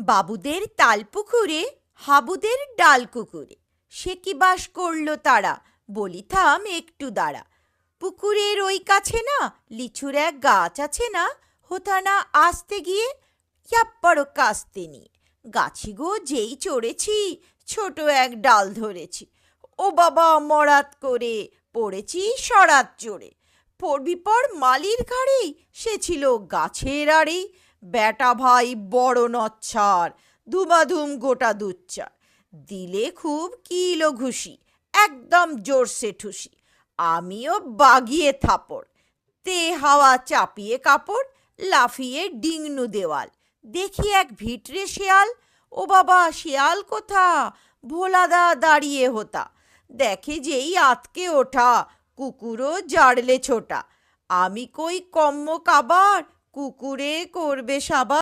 বাবুদের তালপুকুরে হাবুদের ডাল কুকুরে, সে কি বাস করলো তারা, বলি থাম একটু দাঁড়া। পুকুরের ওই কাছে না লিচুর এক গাছ আছে না, হোথা না আসতে গিয়ে ইয়াপ্পারও কাস্তে নিয়ে গাছি গো যেই চড়েছি, ছোট এক ডাল ধরেছি। ও বাবা মরাত করে পড়েছি সরাত চড়ে। পড়বি পর মালির ঘাড়েই, সে ছিল গাছের আড়েই। বেটা ভাই বড় নচ্ছার, ধুমাধুম গোটা দুচ্চার। দিলে খুব কিলো ঘুষি, একদম জোরসে ঠুসি। আমিও বাগিয়ে থাপড়, তে হাওয়া চাপিয়ে কাপড়, লাফিয়ে ডিংনু দেওয়াল। দেখি এক ভিটরে শেয়াল, ও বাবা শেয়াল কোথা, ভোলাদা দাঁড়িয়ে হোতা। দেখে যেই আতকে ওঠা, কুকুরও জাড়লে ছোটা। আমি কই কম্ম কাবার, কুকুরে করবে সাবা।